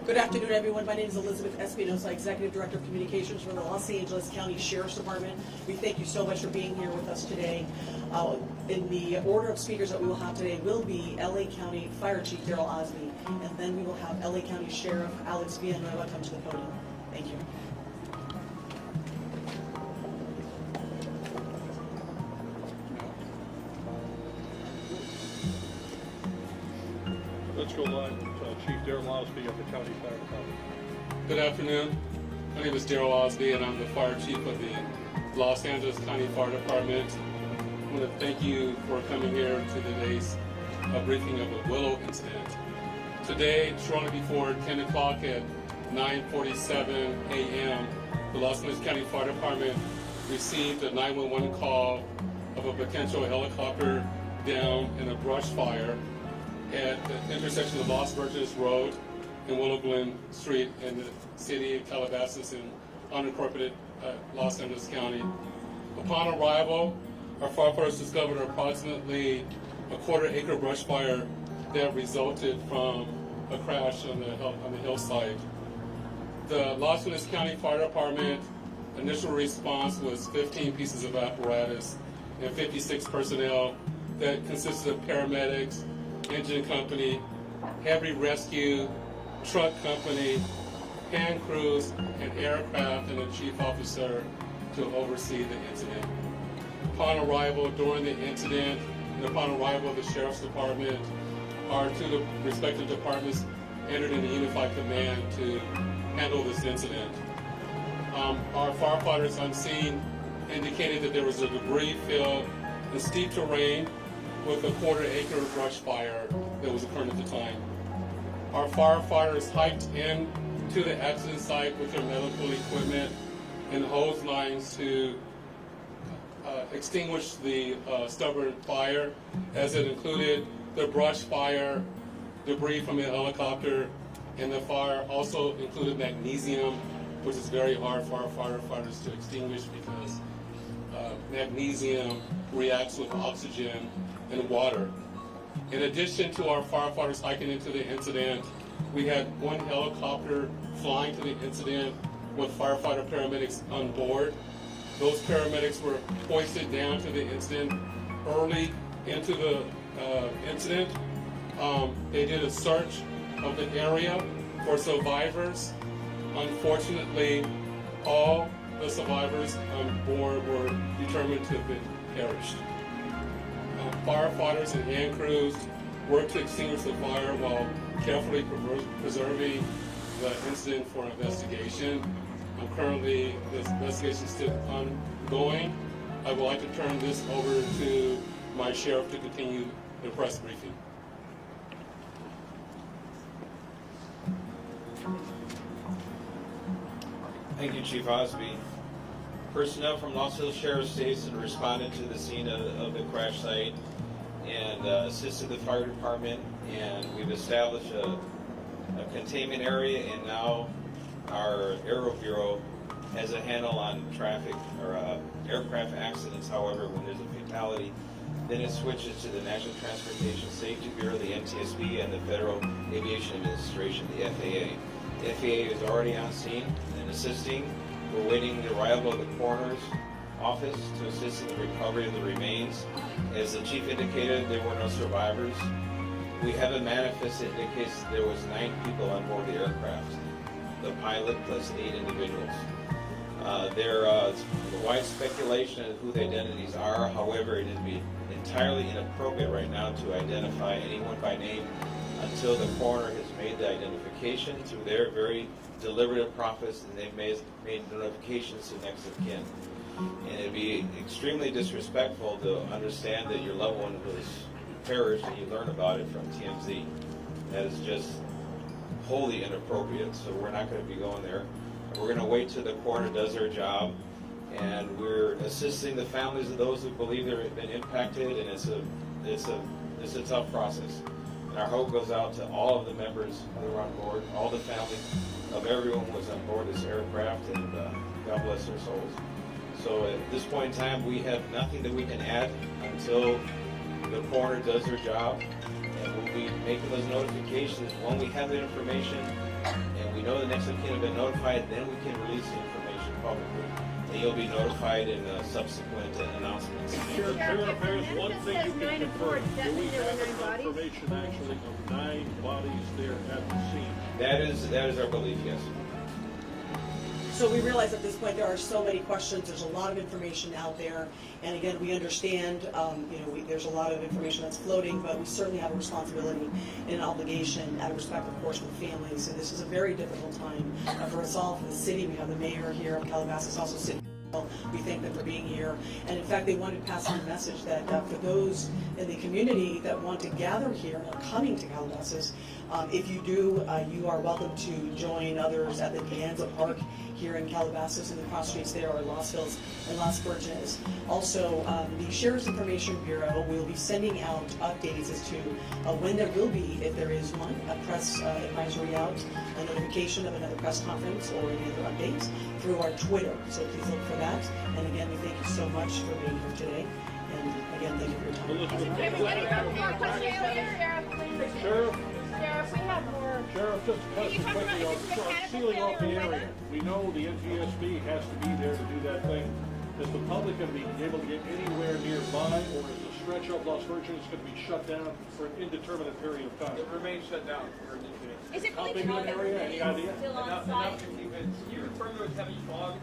Good afternoon, everyone. My name is Elizabeth Espinosa, Executive Director of Communications for the Los Angeles County Sheriff's Department. We thank you so much for being here with us today. In the order of speakers that we will have today will be LA County Fire Chief Daryl Osby, and then we will have LA County Sheriff Alex Villanueva come to the podium. Thank you. Let's go live with Chief Daryl Osby of the County Fire Department. Good afternoon. My name is Daryl Osby, and I'm the Fire Chief of the Los Angeles County Fire Department. I want to thank you for coming here to today's briefing of the Willow incident. Today, shortly before 10 o'clock at 9:47 a.m., the Los Angeles County Fire Department received a 911 call of a potential helicopter down in a brush fire at the intersection of Los Virgenes Road and Willow Glen Street in the city of Calabasas in unincorporated Los Angeles County. Upon arrival, our firefighters discovered approximately a quarter-acre brush fire that resulted from a crash on the hillside. The Los Angeles County Fire Department initial response was 15 pieces of apparatus and 56 personnel that consisted of paramedics, engine company, heavy rescue, truck company, hand crews, and aircraft, and a chief officer to oversee the incident. Upon arrival during the incident, and upon arrival of the Sheriff's Department, our two respective departments entered into unified command to handle this incident. Our firefighters on scene indicated that there was a debris field in steep terrain with a quarter-acre brush fire that was occurring at the time. Our firefighters hiked in to the accident site with their medical equipment and hose lines to extinguish the stubborn fire, as it included the brush fire, debris from the helicopter, and the fire also included magnesium, which is very hard for our firefighters to extinguish because magnesium reacts with oxygen and water. In addition to our firefighters hiking into the incident, we had one helicopter flying to the incident with firefighter paramedics on board. Those paramedics were hoisted down to the incident early into the incident. They did a search of the area for survivors. Unfortunately, all the survivors on board were determined to have been perished. Firefighters and hand crews worked to extinguish the fire while carefully preserving the incident for investigation. Currently, this investigation is still ongoing. I would like to turn this over to my sheriff to continue the press briefing. Thank you, Chief Osby. Personnel from Los Angeles Sheriff's Station responded to the scene of the crash site and assisted the fire department, and we've established a containment area, and now our Aero Bureau has a handle on traffic or aircraft accidents. However, when there's a fatality, then it switches to the National Transportation Safety Bureau, the NTSB, and the Federal Aviation Administration, the FAA. The FAA is already on scene and assisting. We're waiting the arrival of the coroner's office to assist in the recovery of the remains. As the chief indicated, there were no survivors. We have a manifest that indicates there was 9 people on board the aircraft, the pilot plus 8 individuals. There is wide speculation of who the identities are. However, it would be entirely inappropriate right now to identify anyone by name until the coroner has made the identification through their very deliberative process, and they've made notifications to next of kin. And it'd be extremely disrespectful to understand that your loved one was perished and you learn about it from TMZ. That is just wholly inappropriate, so we're not going to be going there. We're going to wait till the coroner does their job, and we're assisting the families of those who believe they've been impacted, and it's a tough process. And our hope goes out to all of the members who were on board, all the families of everyone who was on board this aircraft, and God bless their souls. So at this point in time, we have nothing that we can add until the coroner does their job, and we'll be making those notifications when we have the information we know the next of kin have been notified, then we can release the information publicly. And you'll be notified in subsequent announcements. Sheriff, there's one thing you can confirm. Do we have a 9 bodies? confirmation actually of 9 bodies there at the scene? That is our belief, yes. So we realize at this point there are so many questions. There's a lot of information out there, and again, we understand. There's a lot of information that's floating, but we certainly have a responsibility and an obligation, out of respect, of course, for the families. And this is a very difficult time for us all, for the city. We have the mayor here of Calabasas, also sitting. We thank them for being here, and in fact, they wanted to pass on a message that for those in the community that want to gather here and are coming to Calabasas, if you do, you are welcome to join others at the Pianza Park here in Calabasas, and the cross streets there are Los Hills and Las Virgenes. Also, the Sheriff's Information Bureau will be sending out updates as to when there will be, if there is one, a press advisory out, a notification of another press conference or any other updates through our Twitter. So please look for that. And again, we thank you so much for being here today. And again, thank you for your time. Can we get a more question later? Sheriff, Sheriff, we have more. Sheriff, just a question quickly on sealing off the area. We know the NTSB has to be there to do that thing. Is the public going to be able to get anywhere nearby, or is the stretch of Las Virgenes going to be shut down for an indeterminate period of time? It remains shut down. Is it How really big of an area? Any idea? still on Enough site? to keep it. You refer to it as heavy fog.